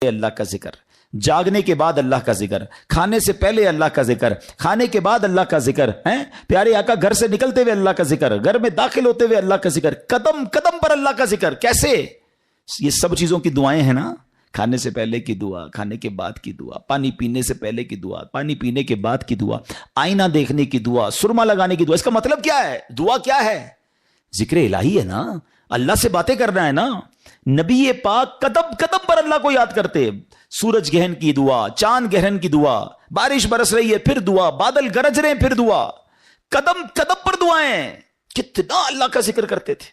اللہ کا ذکر، جاگنے کے بعد اللہ کا ذکر، کھانے سے پہلے اللہ کا ذکر، کھانے کے بعد اللہ کا ذکر، پیارے آقا گھر سے نکلتے ہوئے اللہ کا ذکر، گھر میں داخل ہوتے ہوئے اللہ کا ذکر، قدم قدم پر اللہ کا ذکر. کیسے؟ یہ سب چیزوں کی دعائیں ہیں نا. کھانے سے پہلے کی دعا، کھانے کے بعد کی دعا، پانی پینے سے پہلے کی دعا، پانی پینے کے بعد کی دعا، آئینہ دیکھنے کی دعا، سرما لگانے کی دعا. اس کا مطلب کیا ہے؟ دعا کیا ہے؟ ذکر الہی ہے نا، اللہ سے باتیں کرنا ہے نا. نبی پاک قدم قدم پر اللہ کو یاد کرتے. سورج گہن کی دعا، چاند گہن کی دعا، بارش برس رہی ہے پھر دعا، بادل گرج رہے ہیں پھر دعا، قدم قدم پر دعائیں. کتنا اللہ کا ذکر کرتے تھے.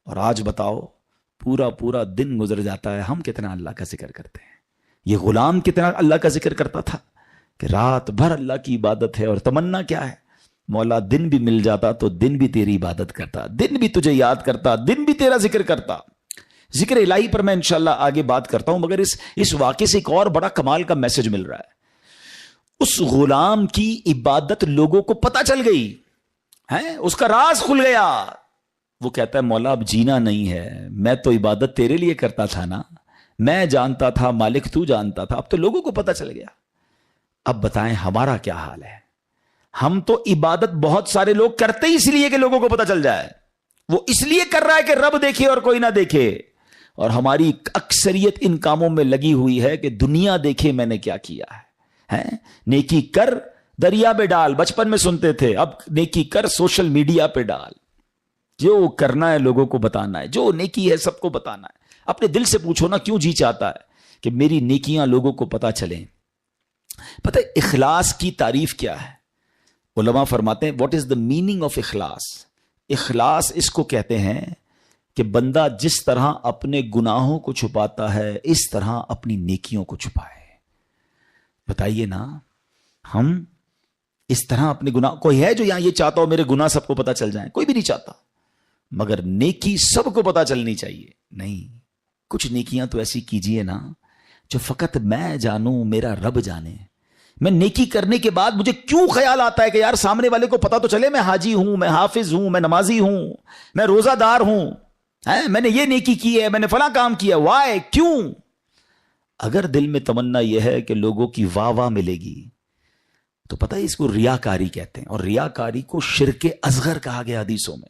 اور آج بتاؤ، پورا پورا دن گزر جاتا ہے، ہم کتنا اللہ کا ذکر کرتے ہیں. یہ غلام کتنا اللہ کا ذکر کرتا تھا کہ رات بھر اللہ کی عبادت ہے. اور تمنا کیا ہے؟ مولا دن بھی مل جاتا تو دن بھی تیری عبادت کرتا، دن بھی تجھے یاد کرتا، دن بھی تیرا ذکر کرتا. ذکر الہی پر میں انشاءاللہ آگے بات کرتا ہوں، مگر اس واقعے سے ایک اور بڑا کمال کا میسج مل رہا ہے. اس غلام کی عبادت لوگوں کو پتہ چل گئی ہے، اس کا راز کھل گیا. وہ کہتا ہے مولا اب جینا نہیں ہے، میں تو عبادت تیرے لیے کرتا تھا نا، میں جانتا تھا مالک تو جانتا تھا، اب تو لوگوں کو پتہ چل گیا. اب بتائیں ہمارا کیا حال ہے؟ ہم تو عبادت بہت سارے لوگ کرتے ہی اس لیے کہ لوگوں کو پتہ چل جائے. وہ اس لیے کر رہا ہے کہ رب دیکھے اور کوئی نہ دیکھے. اور ہماری اکثریت ان کاموں میں لگی ہوئی ہے کہ دنیا دیکھے میں نے کیا کیا ہے. نیکی کر دریا میں ڈال، بچپن میں سنتے تھے، اب نیکی کر سوشل میڈیا پہ ڈال. جو کرنا ہے لوگوں کو بتانا ہے، جو نیکی ہے سب کو بتانا ہے. اپنے دل سے پوچھو نا، کیوں جی چاہتا ہے کہ میری نیکیاں لوگوں کو پتہ چلیں؟ پتہ ہے اخلاص کی تعریف کیا ہے؟ علماء فرماتے ہیں what is the meaning of اخلاص. اخلاص اس کو کہتے ہیں کہ بندہ جس طرح اپنے گناہوں کو چھپاتا ہے اس طرح اپنی نیکیوں کو چھپائے. بتائیے نا، ہم اس طرح اپنے گناہ، کوئی ہے جو یہاں یہ چاہتا ہو میرے گناہ سب کو پتہ چل جائیں؟ کوئی بھی نہیں چاہتا. مگر نیکی سب کو پتہ چلنی چاہیے. نہیں، کچھ نیکیاں تو ایسی کیجئے نا جو فقط میں جانوں، میرا رب جانے. میں نیکی کرنے کے بعد مجھے کیوں خیال آتا ہے کہ یار سامنے والے کو پتہ تو چلے میں حاجی ہوں، میں حافظ ہوں، میں نمازی ہوں، میں روزہ دار ہوں، میں نے یہ نیکی کی ہے، میں نے فلاں کام کیا. وائے؟ کیوں؟ اگر دل میں تمنا یہ ہے کہ لوگوں کی واہ واہ ملے گی تو پتہ ہے اس کو ریاکاری کہتے ہیں. اور ریاکاری کو شرک اصغر کہا گیا حدیثوں میں.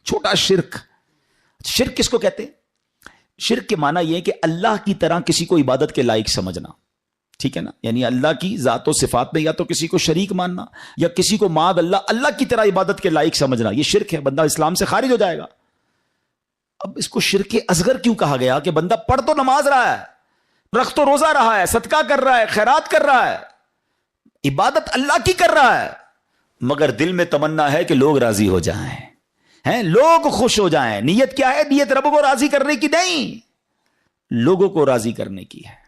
چھوٹا شرک. شرک کس کو کہتے ہیں؟ شرک کے معنی یہ ہے کہ اللہ کی طرح کسی کو عبادت کے لائق سمجھنا. ٹھیک ہے نا؟ یعنی اللہ کی ذات و صفات میں یا تو کسی کو شریک ماننا یا کسی کو معاذ اللہ کی طرح عبادت کے لائق سمجھنا. یہ شرک ہے، بندہ اسلام سے خارج ہو جائے گا. اب اس کو شرک اصغر کیوں کہا گیا؟ کہ بندہ پڑھ تو نماز رہا ہے، رکھ تو روزہ رہا ہے، صدقہ کر رہا ہے، خیرات کر رہا ہے، عبادت اللہ کی کر رہا ہے، مگر دل میں تمنا ہے کہ لوگ راضی ہو جائیں، لوگ خوش ہو جائیں. نیت کیا ہے؟ نیت رب کو راضی کرنے کی نہیں، لوگوں کو راضی کرنے کی ہے.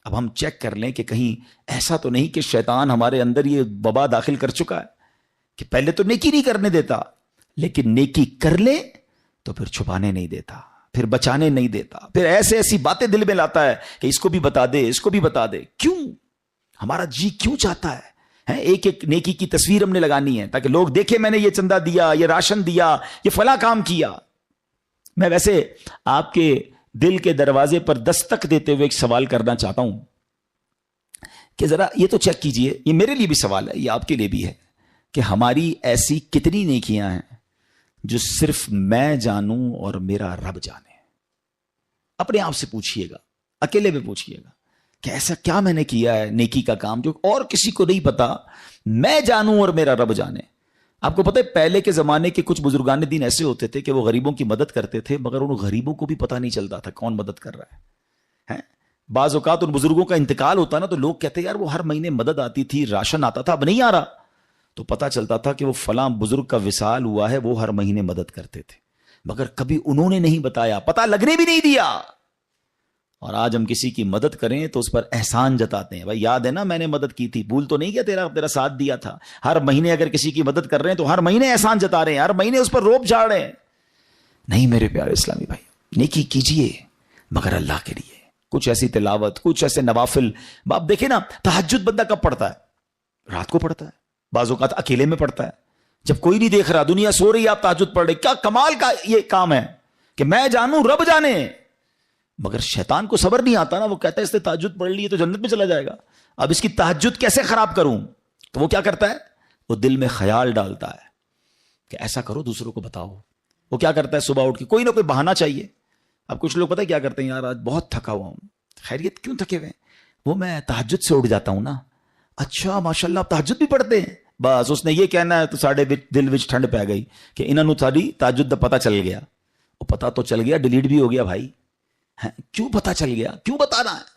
اب ہم چیک کر لیں کہ کہیں ایسا تو نہیں کہ شیطان ہمارے اندر یہ وبا داخل کر چکا ہے کہ پہلے تو نیکی نہیں کرنے دیتا، لیکن نیکی کر لے تو پھر چھپانے نہیں دیتا، پھر بچانے نہیں دیتا، پھر ایسی باتیں دل میں لاتا ہے کہ اس کو بھی بتا دے، اس کو بھی بتا دے. کیوں؟ ہمارا جی کیوں چاہتا ہے ایک ایک نیکی کی تصویر ہم نے لگانی ہے تاکہ لوگ دیکھیں میں نے یہ چندہ دیا، یہ راشن دیا، یہ فلاں کام کیا. میں ویسے آپ کے دل کے دروازے پر دستک دیتے ہوئے ایک سوال کرنا چاہتا ہوں کہ ذرا یہ تو چیک کیجئے، یہ میرے لیے بھی سوال ہے، یہ آپ کے لیے بھی ہے، کہ ہماری ایسی کتنی نیکیاں ہیں جو صرف میں جانوں اور میرا رب جانے. اپنے آپ سے پوچھئے گا، اکیلے میں پوچھئے گا کہ ایسا کیا میں نے کیا ہے نیکی کا کام جو اور کسی کو نہیں پتا، میں جانوں اور میرا رب جانے. آپ کو پتہ ہے پہلے کے زمانے کے کچھ بزرگان دین ایسے ہوتے تھے کہ وہ غریبوں کی مدد کرتے تھے، مگر ان غریبوں کو بھی پتہ نہیں چلتا تھا کون مدد کر رہا ہے. بعض اوقات ان بزرگوں کا انتقال ہوتا نا تو لوگ کہتے ہیں یار وہ ہر مہینے مدد آتی تھی، راشن آتا تھا، اب نہیں آ رہا. تو پتہ چلتا تھا کہ وہ فلاں بزرگ کا وصال ہوا ہے، وہ ہر مہینے مدد کرتے تھے، مگر کبھی انہوں نے نہیں بتایا، پتہ لگنے بھی نہیں دیا. اور آج ہم کسی کی مدد کریں تو اس پر احسان جتاتے ہیں. بھائی یاد ہے نا میں نے مدد کی تھی، بھول تو نہیں کیا تیرا ساتھ دیا تھا. ہر مہینے اگر کسی کی مدد کر رہے ہیں تو ہر مہینے احسان جتا رہے ہیں، ہر مہینے اس پر روب جھاڑ رہے ہیں. نہیں میرے پیارے اسلامی بھائی، نیکی کیجئے مگر اللہ کے لیے. کچھ ایسی تلاوت، کچھ ایسے نوافل. آپ دیکھیں نا تہجد بندہ کب پڑھتا ہے؟ رات کو پڑھتا ہے، بعض اوقات اکیلے میں پڑھتا ہے جب کوئی نہیں دیکھ رہا، دنیا سو رہی ہے، آپ تہجد پڑھ رہے. کیا کمال کا یہ کام ہے کہ میں جانوں رب جانے. مگر شیطان کو صبر نہیں آتا نا، وہ کہتا ہے اس نے تہجد پڑھ لی تو جنت میں چلا جائے گا، اب اس کی تہجد کیسے خراب کروں؟ تو وہ کیا کرتا ہے؟ وہ دل میں خیال ڈالتا ہے کہ ایسا کرو دوسروں کو بتاؤ۔ وہ کیا کرتا ہے؟ صبح اٹھ کے کوئی نہ کوئی بہانہ چاہیے۔ اب کچھ لوگ پتہ ہے کیا کرتے ہیں، یار آج بہت تھکا ہوا ہوں۔ خیریت کیوں تھکے ہوئے؟ وہ میں تہجد سے اٹھ جاتا ہوں نا۔ اچھا ماشاءاللہ آپ تہجد بھی پڑھتے ہیں؟ بس اس نے یہ کہنا ہے تو ساڑھے دل وچ ٹھنڈ پی گئی کہ انہوں نے ساری تہجد دا پتہ چل گیا۔ وہ پتہ تو چل گیا، ڈیلیٹ بھی ہو گیا بھائی۔ کیوں پتہ چل گیا؟ کیوں بتانا ہے؟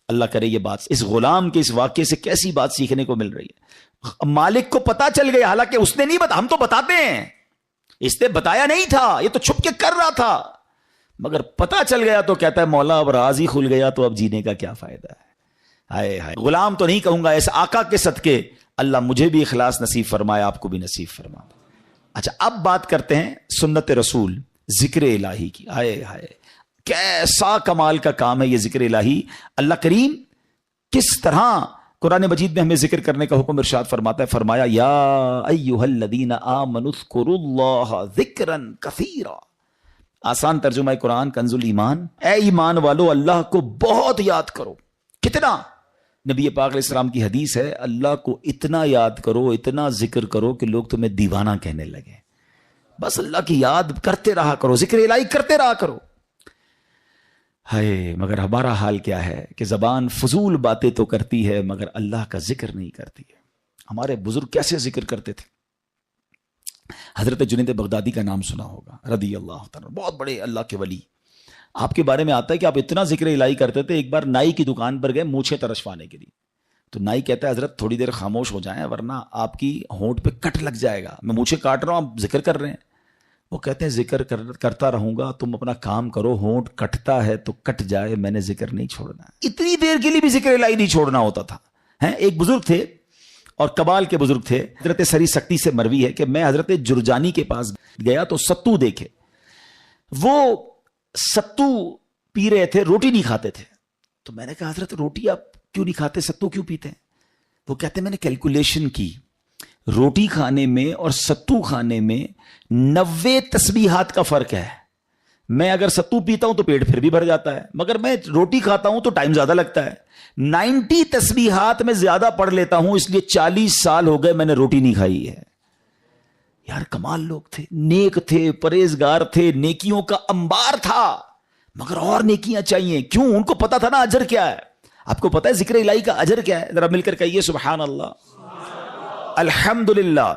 اللہ کرے یہ بات اس غلام کے اس واقعے سے کیسی بات سیکھنے کو مل رہی ہے۔ مالک کو پتہ چل گیا، حالانکہ اس نے نہیں بتا، ہم تو بتاتے ہیں، اس نے بتایا نہیں تھا، یہ تو چھپ کے کر رہا تھا، مگر پتہ چل گیا تو کہتا ہے مولا اب راز ہی کھل گیا تو اب جینے کا کیا فائدہ ہے۔ ہائے ہائے، غلام تو نہیں کہوں گا، ایسے آقا کے صدقے اللہ مجھے بھی اخلاص نصیب فرمائے، آپ کو بھی نصیب فرمائے۔ اچھا اب بات کرتے ہیں سنت رسول، ذکر الہی کی۔ ہائے ہائے کیسا کمال کا کام ہے یہ ذکر الہی۔ اللہ کریم کس طرح قرآن مجید میں ہمیں ذکر کرنے کا حکم ارشاد فرماتا ہے، فرمایا یا ایھا الذین آمنوا اذکروا اللہ ذکرا کثیرا۔ آسان ترجمہ قرآن کنز الایمان، اے ایمان والو اللہ کو بہت یاد کرو۔ کتنا؟ نبی پاک علیہ السلام کی حدیث ہے، اللہ کو اتنا یاد کرو، اتنا ذکر کرو کہ لوگ تمہیں دیوانہ کہنے لگے۔ بس اللہ کی یاد کرتے رہا کرو، ذکر الہی کرتے رہا کرو۔ ہائے مگر ہمارا حال کیا ہے کہ زبان فضول باتیں تو کرتی ہے مگر اللہ کا ذکر نہیں کرتی ہے۔ ہمارے بزرگ کیسے ذکر کرتے تھے؟ حضرت جنید بغدادی کا نام سنا ہوگا رضی اللہ تعالیٰ، بہت بڑے اللہ کے ولی۔ آپ کے بارے میں آتا ہے کہ آپ اتنا ذکر الہی کرتے تھے، ایک بار نائی کی دکان پر گئے مونچھیں ترشوانے کے لیے، تو نائی کہتا ہے حضرت تھوڑی دیر خاموش ہو جائیں ورنہ آپ کی ہونٹ پہ کٹ لگ جائے گا، میں مونچھیں کاٹ رہا ہوں آپ ذکر کر رہے ہیں۔ وہ کہتے ہیں ذکر کرتا رہوں گا، تم اپنا کام کرو، ہونٹ کٹتا ہے تو کٹ جائے، میں نے ذکر نہیں چھوڑنا۔ اتنی دیر کے لیے بھی ذکر الہی نہیں چھوڑنا ہوتا تھا۔ ایک بزرگ تھے اور کبال کے بزرگ تھے، حضرت سری سکتی سے مروی ہے کہ میں حضرت جرجانی کے پاس گیا تو ستو دیکھے، وہ ستو پی رہے تھے، روٹی نہیں کھاتے تھے۔ تو میں نے کہا حضرت روٹی آپ کیوں نہیں کھاتے، ستو کیوں پیتے ہیں؟ وہ کہتے ہیں میں نے کیلکولیشن کی، روٹی کھانے میں اور ستو کھانے میں 90 تسبیحات کا فرق ہے۔ میں اگر ستو پیتا ہوں تو پیٹ پھر بھی بھر جاتا ہے، مگر میں روٹی کھاتا ہوں تو ٹائم زیادہ لگتا ہے۔ 90 تسبیحات میں زیادہ پڑھ لیتا ہوں، اس لیے 40 سال ہو گئے میں نے روٹی نہیں کھائی ہے۔ یار کمال لوگ تھے، نیک تھے، پرہیزگار تھے، نیکیوں کا انبار تھا، مگر اور نیکیاں چاہیے۔ کیوں؟ ان کو پتا تھا نا اجر کیا ہے۔ آپ کو پتا ہے ذکر الہی کا اجر کیا ہے؟ ذرا مل کر کہیے سبحان اللہ، الحمدللہ،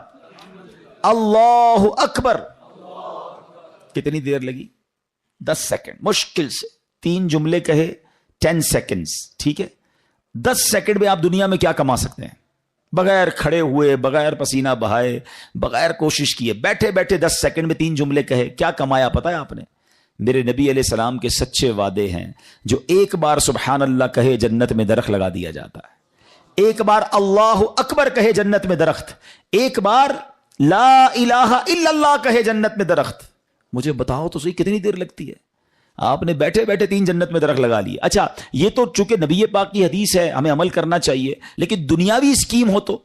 اللہ اکبر۔ کتنی دیر لگی؟ 10 سیکنڈ، مشکل سے 3 جملے کہے 10 سیکنڈز، ٹھیک ہے؟ 10 سیکنڈ میں آپ دنیا میں کیا کما سکتے ہیں؟ بغیر کھڑے ہوئے، بغیر پسینہ بہائے، بغیر کوشش کیے، بیٹھے بیٹھے 10 سیکنڈ میں 3 جملے کہے، کیا کمایا پتا ہے آپ نے؟ میرے نبی علیہ السلام کے سچے وعدے ہیں، جو ایک بار سبحان اللہ کہے جنت میں درخت لگا دیا جاتا ہے، ایک بار اللہ اکبر کہے جنت میں درخت، ایک بار لا الہ الا اللہ کہے جنت میں درخت۔ مجھے بتاؤ تو صحیح کتنی دیر لگتی ہے؟ آپ نے بیٹھے بیٹھے 3 جنت میں درخت لگا لیے۔ اچھا یہ تو چونکہ نبی پاک کی حدیث ہے ہمیں عمل کرنا چاہیے، لیکن دنیاوی اسکیم ہو تو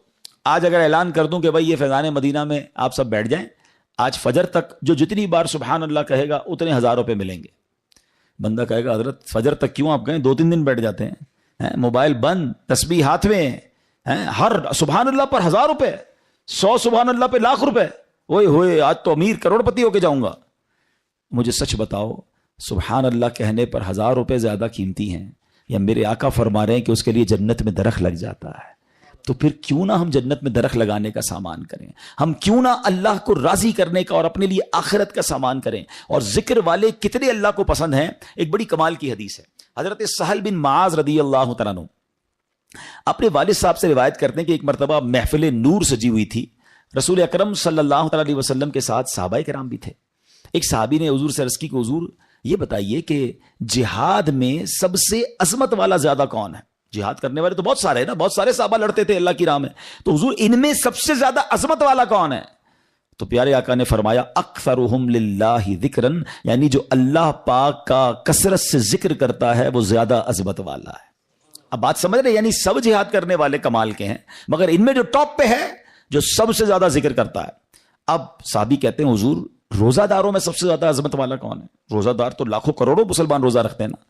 آج اگر اعلان کر دوں کہ بھائی یہ فیضان مدینہ میں آپ سب بیٹھ جائیں، آج فجر تک جو جتنی بار سبحان اللہ کہے گا اتنے 1000 روپے ملیں گے۔ بندہ کہے گا حضرت فجر تک کیوں آپ کہیں، 2-3 دن بیٹھ جاتے ہیں، موبائل بند، تسبیح ہاتھ میں، ہر سبحان اللہ پر 1000 روپے، 100 سبحان اللہ پہ لاکھ روپے، اوئے ہوئے آج تو امیر کروڑ پتی ہو کے جاؤں گا۔ مجھے سچ بتاؤ سبحان اللہ کہنے پر 1000 روپے زیادہ قیمتی ہیں یا میرے آقا فرما رہے ہیں کہ اس کے لیے جنت میں درخت لگ جاتا ہے؟ تو پھر کیوں نہ ہم جنت میں درخت لگانے کا سامان کریں، ہم کیوں نہ اللہ کو راضی کرنے کا اور اپنے لیے آخرت کا سامان کریں۔ اور ذکر والے کتنے اللہ کو پسند ہیں، ایک بڑی کمال کی حدیث ہے، حضرت سہل بن معاذ رضی اللہ تعالیٰ عنہ اپنے والد صاحب سے روایت کرتے ہیں کہ ایک مرتبہ محفل نور سجی ہوئی تھی، رسول اکرم صلی اللہ تعالیٰ علیہ وسلم کے ساتھ صحابہ کرام بھی تھے۔ ایک صحابی نے حضور سے عرض کی کہ حضور یہ بتائیے کہ جہاد میں سب سے عظمت والا زیادہ کون ہے؟ جہاد کرنے والے تو بہت سارے ہیں نا، بہت سارے صحابہ لڑتے تھے اللہ کی راہ میں، تو حضور ان میں سب سے زیادہ عظمت والا کون ہے؟ تو پیارے آقا نے فرمایا اکثرہم للہ ذکرن، یعنی جو اللہ پاک کا کثرت سے ذکر کرتا ہے وہ زیادہ عظمت والا ہے۔ اب بات سمجھ رہے، یعنی سب جہاد کرنے والے کمال کے ہیں، مگر ان میں جو ٹاپ پہ ہے جو سب سے زیادہ ذکر کرتا ہے۔ اب صحابی کہتے ہیں حضور روزہ داروں میں سب سے زیادہ عظمت والا کون ہے؟ روزہ دار تو لاکھوں کروڑوں مسلمان روزہ رکھتے ہیں نا.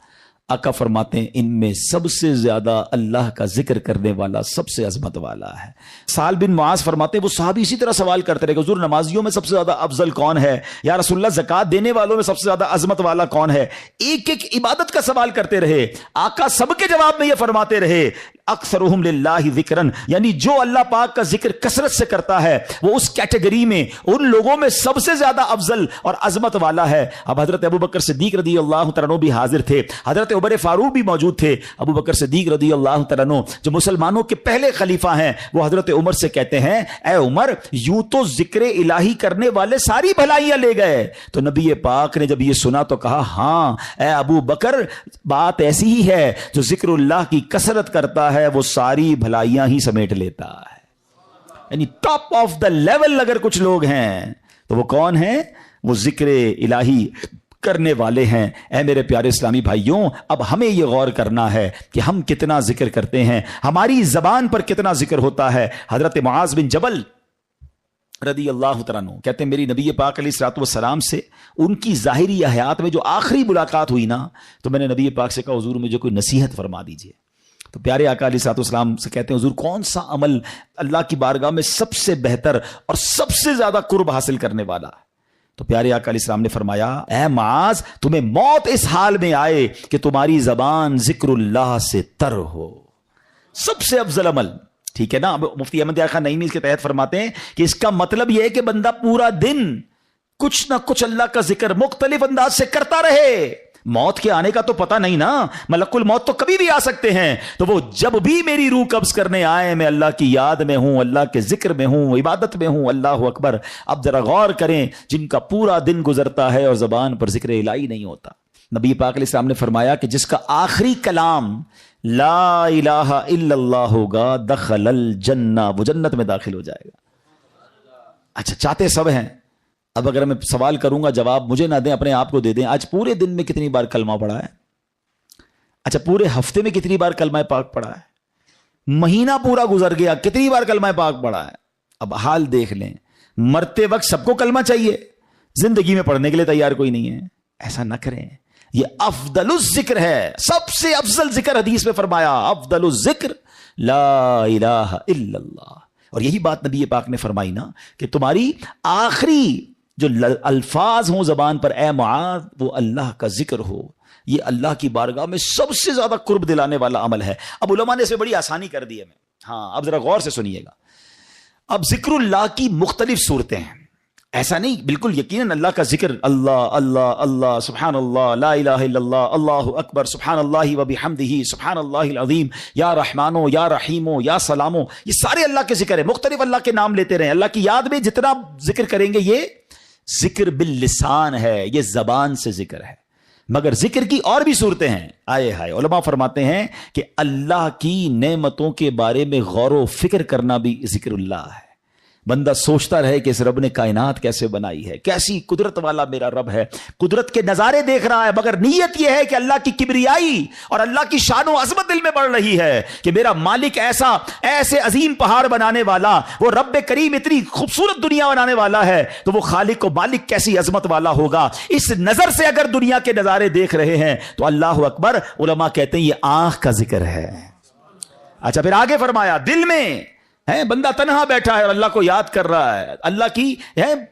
آقا فرماتے ہیں ان میں سب سے زیادہ اللہ کا ذکر کرنے والا سب سے عظمت والا ہے. سال بن معاذ فرماتے ہیں وہ صحابی اسی طرح سوال کرتے رہے کہ حضور نمازیوں میں سب سے زیادہ افضل کون ہے؟ یا رسول اللہ زکات دینے والوں میں سب سے زیادہ عظمت والا کون ہے؟ ایک ایک عبادت کا سوال کرتے رہے. آقا سب کے جواب میں یہ فرماتے رہے اکثرہم للہ ذکرن، یعنی جو اللہ پاک کا ذکر کثرت سے کرتا ہے وہ اس کیٹیگری میں ان لوگوں میں سب سے زیادہ افضل اور عظمت والا ہے. اب حضرت ابو بکر صدیق رضی اللہ تعالیٰ عنہ بھی حاضر تھے، حضرت عمر فاروق بھی موجود تھے. ابو بکر صدیق رضی اللہ تعالیٰ عنہ جو مسلمانوں کے پہلے خلیفہ ہیں وہ حضرت عمر سے کہتے ہیں اے عمر یوں تو ذکر الہی کرنے والے ساری بھلائیاں لے گئے. تو نبی پاک نے جب یہ سنا تو کہا ہاں اے ابو بکر بات ایسی ہی ہے، جو ذکر اللہ کی کثرت کرتا ہے وہ ساری بھلائیاں ہی سمیٹ لیتا ہے. یعنی ٹاپ آف دا لیول اگر کچھ لوگ ہیں تو وہ کون ہیں؟ وہ ذکر الہی کرنے والے ہیں. اے میرے پیارے اسلامی بھائیوں، اب ہمیں یہ غور کرنا ہے کہ ہم کتنا ذکر کرتے ہیں، ہماری زبان پر کتنا ذکر ہوتا ہے. حضرت معاذ بن جبل رضی اللہ تعالیٰ عنہ کہتے ہیں میری نبی پاک علیہ الصلوۃ والسلام سے ان کی ظاہری حیات میں جو آخری ملاقات ہوئی نا تو میں نے نبی پاک سے کہا حضور مجھے کوئی نصیحت فرما دیجئے. تو پیارے آقا علیہ الصلوۃ والسلام سے کہتے ہیں حضور کون سا عمل اللہ کی بارگاہ میں سب سے بہتر اور سب سے زیادہ قرب حاصل کرنے والا؟ تو پیارے آقا علیہ السلام نے فرمایا اے معاذ تمہیں موت اس حال میں آئے کہ تمہاری زبان ذکر اللہ سے تر ہو. سب سے افضل عمل. ٹھیک ہے نا. مفتی احمد یار خان نعیمی اس کے تحت فرماتے ہیں کہ اس کا مطلب یہ ہے کہ بندہ پورا دن کچھ نہ کچھ اللہ کا ذکر مختلف انداز سے کرتا رہے. موت کے آنے کا تو پتہ نہیں نا، ملک الموت تو کبھی بھی آ سکتے ہیں. تو وہ جب بھی میری روح قبض کرنے آئے میں اللہ کی یاد میں ہوں، اللہ کے ذکر میں ہوں، عبادت میں ہوں. اللہ اکبر. اب ذرا غور کریں جن کا پورا دن گزرتا ہے اور زبان پر ذکر الہی نہیں ہوتا. نبی پاک علیہ السلام نے فرمایا کہ جس کا آخری کلام لا الہ الا اللہ ہوگا دخل الجنہ، وہ جنت میں داخل ہو جائے گا. اچھا چاہتے سب ہیں. اب اگر میں سوال کروں گا جواب مجھے نہ دیں اپنے آپ کو دے دیں. آج پورے دن میں کتنی بار کلمہ پڑھا ہے؟ اچھا پورے ہفتے میں کتنی بار کلمہ پاک پڑھا ہے؟ مہینہ پورا گزر گیا کتنی بار کلمہ پاک پڑھا ہے؟ اب حال دیکھ لیں. مرتے وقت سب کو کلمہ چاہیے، زندگی میں پڑھنے کے لیے تیار کوئی نہیں ہے. ایسا نہ کریں. یہ افضل الذکر ہے، سب سے افضل ذکر حدیث میں فرمایا افضل الذکر لا الہ الا اللہ. اور یہی بات نبی پاک نے فرمائی نا کہ تمہاری آخری جو الفاظ ہوں زبان پر اے معاذ وہ اللہ کا ذکر ہو. یہ اللہ کی بارگاہ میں سب سے زیادہ قرب دلانے والا عمل ہے. اب علماء نے اس میں بڑی آسانی کر دی ہے. ہاں اب ذرا غور سے سنیے گا. اب ذکر اللہ کی مختلف صورتیں ہیں. ایسا نہیں بالکل یقیناً اللہ کا ذکر اللہ اللہ اللہ سبحان اللہ لا الہ الا اللہ اللہ اکبر سبحان اللہ وبحمدہ سبحان اللہ العظیم یا رحمانو یا رحیمو یا سلامو، یہ سارے اللہ کے ذکر ہے. مختلف اللہ کے نام لیتے رہیں. اللہ کی یاد میں جتنا ذکر کریں گے یہ ذکر باللسان ہے، یہ زبان سے ذکر ہے. مگر ذکر کی اور بھی صورتیں ہیں. آئے ہائے. علماء فرماتے ہیں کہ اللہ کی نعمتوں کے بارے میں غور و فکر کرنا بھی ذکر اللہ ہے. بندہ سوچتا رہے کہ اس رب نے کائنات کیسے بنائی ہے، کیسی قدرت والا میرا رب ہے. قدرت کے نظارے دیکھ رہا ہے مگر نیت یہ ہے کہ اللہ کی کبریائی اور اللہ کی شان و عظمت دل میں بڑھ رہی ہے کہ میرا مالک ایسے عظیم پہاڑ بنانے والا، وہ رب کریم اتنی خوبصورت دنیا بنانے والا ہے تو وہ خالق و مالک کیسی عظمت والا ہوگا. اس نظر سے اگر دنیا کے نظارے دیکھ رہے ہیں تو اللہ اکبر. علماء کہتے ہیں یہ آنکھ کا ذکر ہے. اچھا پھر آگے فرمایا دل میں ہے، بندہ تنہا بیٹھا ہے اور اللہ کو یاد کر رہا ہے، اللہ کی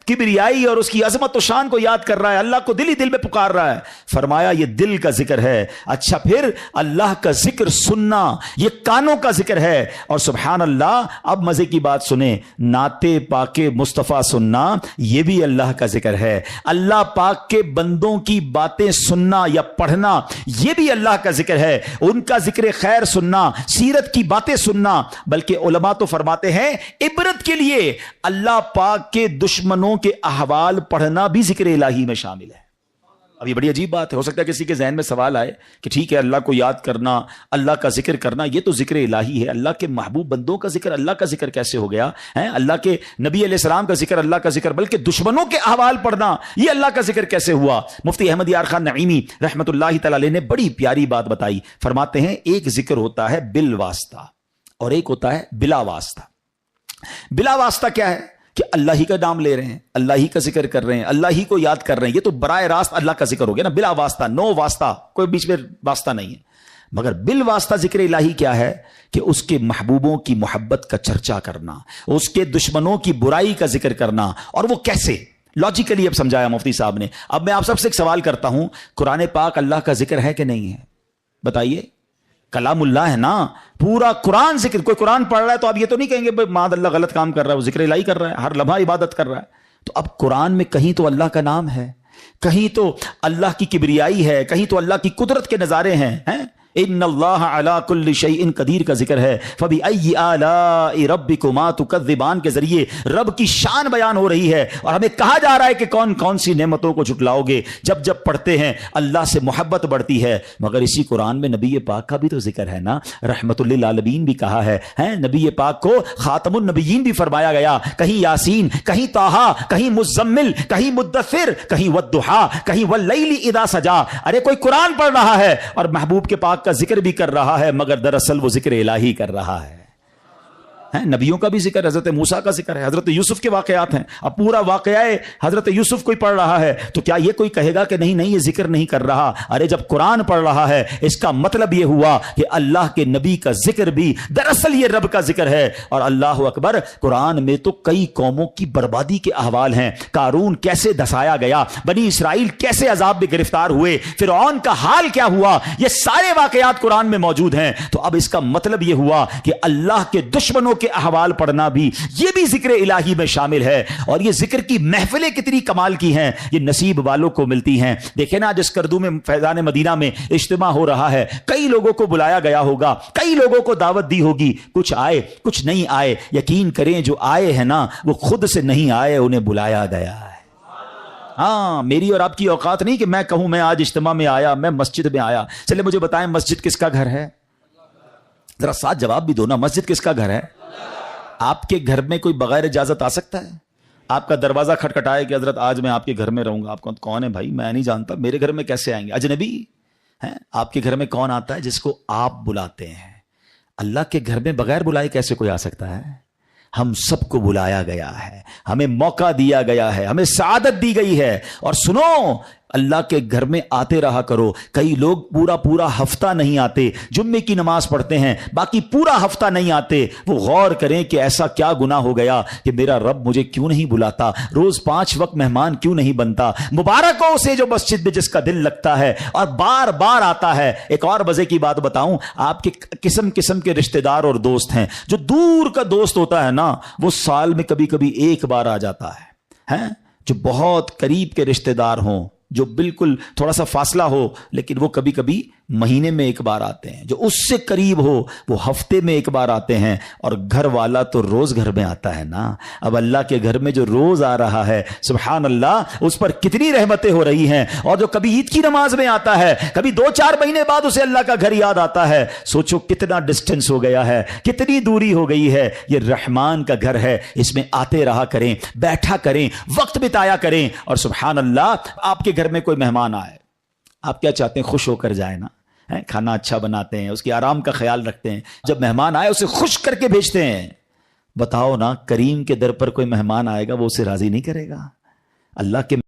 کبریائی اور اس کی عظمت و شان کو یاد کر رہا ہے، اللہ کو دل ہی دل میں پکار رہا ہے. فرمایا یہ دل کا ذکر ہے. اچھا پھر اللہ کا ذکر سننا یہ کانوں کا ذکر ہے. اور سبحان اللہ اب مزے کی بات سنیں، نعت پاک مصطفیٰ سننا یہ بھی اللہ کا ذکر ہے. اللہ پاک کے بندوں کی باتیں سننا یا پڑھنا یہ بھی اللہ کا ذکر ہے. ان کا ذکر خیر سننا، سیرت کی باتیں سننا. بلکہ علماء تو فرماتے ہیں عبرت کے لیے اللہ پاک کے دشمنوں کے احوال پڑھنا بھی ذکر الہی میں شامل ہے. اب یہ بڑی عجیب بات ہے. ہو سکتا ہے کسی کے ذہن میں سوال آئے کہ ٹھیک ہے اللہ کو یاد کرنا، اللہ کا ذکر کرنا یہ تو ذکر الہی ہے، اللہ کے محبوب بندوں کا ذکر اللہ کا ذکر کیسے ہو گیا ہے؟ اللہ کے نبی علیہ السلام کا ذکر اللہ کا ذکر، بلکہ دشمنوں کے احوال پڑھنا یہ اللہ کا ذکر کیسے ہوا؟ مفتی احمد یار خان نعیمی رحمت اللہ تعالی علیہ نے بڑی پیاری بات بتائی. فرماتے ہیں ایک ذکر ہوتا ہے بالواسطہ اور ایک ہوتا ہے بلا واسطہ. بلا واسطہ کیا ہے؟ کہ اللہ ہی کا نام لے رہے ہیں, اللہ ہی کا ذکر کر رہے ہیں, اللہ ہی کو یاد کر رہے ہیں, یہ تو براہ راست اللہ کا ذکر ہو گیا نا, بلا واسطہ, نو واسطہ, کوئی بیچ میں واسطہ نہیں ہے. مگر بالواسطہ ذکر الہی کیا ہے کہ اس کے محبوبوں کی محبت کا چرچا کرنا, اس کے دشمنوں کی برائی کا ذکر کرنا. اور وہ کیسے لاجیکلی اب سمجھایا مفتی صاحب نے. اب میں آپ سب سے ایک سوال کرتا ہوں, قرآن پاک اللہ کا ذکر ہے کہ نہیں ہے؟ بتائیے. کلام اللہ ہے نا, پورا قرآن ذکر. کوئی قرآن پڑھ رہا ہے تو آپ یہ تو نہیں کہیں گے معاذ اللہ غلط کام کر رہا ہے, وہ ذکر الہی کر رہا ہے, ہر لمحہ عبادت کر رہا ہے. تو اب قرآن میں کہیں تو اللہ کا نام ہے, کہیں تو اللہ کی کبریائی ہے, کہیں تو اللہ کی قدرت کے نظارے ہیں. ان اللہ علی کل شیء قدیر کا ذکر ہے. فبأی آلاء ربکما تکذبان کے ذریعے رب کی شان بیان ہو رہی ہے, اور ہمیں کہا جا رہا ہے کہ کون کون سی نعمتوں کو جھٹلاؤ گے. جب جب پڑھتے ہیں اللہ سے محبت بڑھتی ہے. مگر اسی قرآن میں نبی پاک کا بھی تو ذکر ہے نا, رحمت للعالمین بھی کہا ہے. نبی پاک کو خاتم النبیین بھی فرمایا گیا. کہیں یاسین, کہیں طٰہٰ, کہیں مزمل, کہیں مدثر, کہیں والضحیٰ, کہیں واللیل اذا سجا. ارے کوئی قرآن پڑھ رہا ہے اور محبوب کے پاک کا ذکر بھی کر رہا ہے, مگر دراصل وہ ذکر الہی کر رہا ہے. نبیوں کا بھی ذکر, حضرت موسیٰ کا ذکر ہے, حضرت یوسف کے واقعات ہیں. اب پورا واقعہ حضرت یوسف کوئی پڑھ رہا ہے تو کیا یہ کوئی کہے گا کہ نہیں نہیں یہ ذکر نہیں کر رہا؟ ارے جب قرآن پڑھ رہا ہے اس کا مطلب یہ ہوا کہ اللہ کے نبی کا ذکر بھی دراصل یہ رب کا ذکر ہے. اور اللہ اکبر, قرآن میں تو کئی قوموں کی بربادی کے احوال ہیں. قارون کیسے دھسایا گیا, بنی اسرائیل کیسے عذاب میں گرفتار ہوئے, فرعون کا حال کیا ہوا, یہ سارے واقعات قرآن میں موجود ہیں. تو اب اس کا مطلب یہ ہوا کہ اللہ کے دشمنوں کے احوال پڑھنا بھی یہ بھی ذکر الہی میں شامل ہے. اور یہ ذکر کی محفلیں کتنی کمال کی ہیں, یہ نصیب والوں کو ملتی ہیں. دیکھیں نا, جس کردو میں فیضان مدینہ میں اجتماع ہو رہا ہے, کئی لوگوں کو بلایا گیا ہوگا, کئی لوگوں کو دعوت دی ہوگی, کچھ آئے کچھ نہیں آئے. یقین کریں جو آئے ہیں نا وہ خود سے نہیں آئے, انہیں بلایا گیا ہے. ہاں, میری اور آپ کی اوقات نہیں کہ میں کہوں میں آج اجتماع میں آیا, میں مسجد میں آیا. چلے مجھے بتائیں مسجد کس کا گھر ہے؟ ذرا ساتھ جواب بھی دو نا, مسجد کس کا گھر ہے؟ آپ کے گھر میں کوئی بغیر اجازت آ سکتا ہے؟ آپ کا دروازہ کھٹکھٹائے کہ حضرت آج میں آپ کے گھر میں رہوں گا. آپ کون ہے بھائی؟ میں نہیں جانتا, میرے گھر میں کیسے آئیں گے؟ اجنبی ہیں. آپ کے گھر میں کون آتا ہے؟ جس کو آپ بلاتے ہیں. اللہ کے گھر میں بغیر بلائے کیسے کوئی آ سکتا ہے؟ ہم سب کو بلایا گیا ہے, ہمیں موقع دیا گیا ہے, ہمیں سعادت دی گئی ہے. اور سنو, اللہ کے گھر میں آتے رہا کرو. کئی لوگ پورا ہفتہ نہیں آتے, جمعے کی نماز پڑھتے ہیں, باقی پورا ہفتہ نہیں آتے. وہ غور کریں کہ ایسا کیا گناہ ہو گیا کہ میرا رب مجھے کیوں نہیں بلاتا, روز 5 وقت مہمان کیوں نہیں بنتا. مبارک ہو اسے جو مسجد میں جس کا دل لگتا ہے اور بار بار آتا ہے. ایک اور مزے کی بات بتاؤں, آپ کے قسم قسم کے رشتہ دار اور دوست ہیں. جو دور کا دوست ہوتا ہے نا وہ سال میں کبھی کبھی ایک بار آ جاتا ہے. جو بہت قریب کے رشتہ دار ہوں, جو بالکل تھوڑا سا فاصلہ ہو, لیکن وہ کبھی کبھی مہینے میں ایک بار آتے ہیں. جو اس سے قریب ہو وہ ہفتے میں ایک بار آتے ہیں. اور گھر والا تو روز گھر میں آتا ہے نا. اب اللہ کے گھر میں جو روز آ رہا ہے, سبحان اللہ, اس پر کتنی رحمتیں ہو رہی ہیں. اور جو کبھی عید کی نماز میں آتا ہے, کبھی 2-4 مہینے بعد اسے اللہ کا گھر یاد آتا ہے. سوچو کتنا ڈسٹینس ہو گیا ہے, کتنی دوری ہو گئی ہے. یہ رحمان کا گھر ہے, اس میں آتے رہا کریں, بیٹھا کریں, وقت بتایا کریں. اور سبحان اللہ, آپ کے گھر میں کوئی مہمان آئے, آپ کیا چاہتے ہیں؟ خوش ہو کر جائے نا. کھانا اچھا بناتے ہیں, اس کی آرام کا خیال رکھتے ہیں. جب مہمان آئے اسے خوش کر کے بھیجتے ہیں. بتاؤ نا, کریم کے در پر کوئی مہمان آئے گا وہ اسے راضی نہیں کرے گا؟ اللہ کے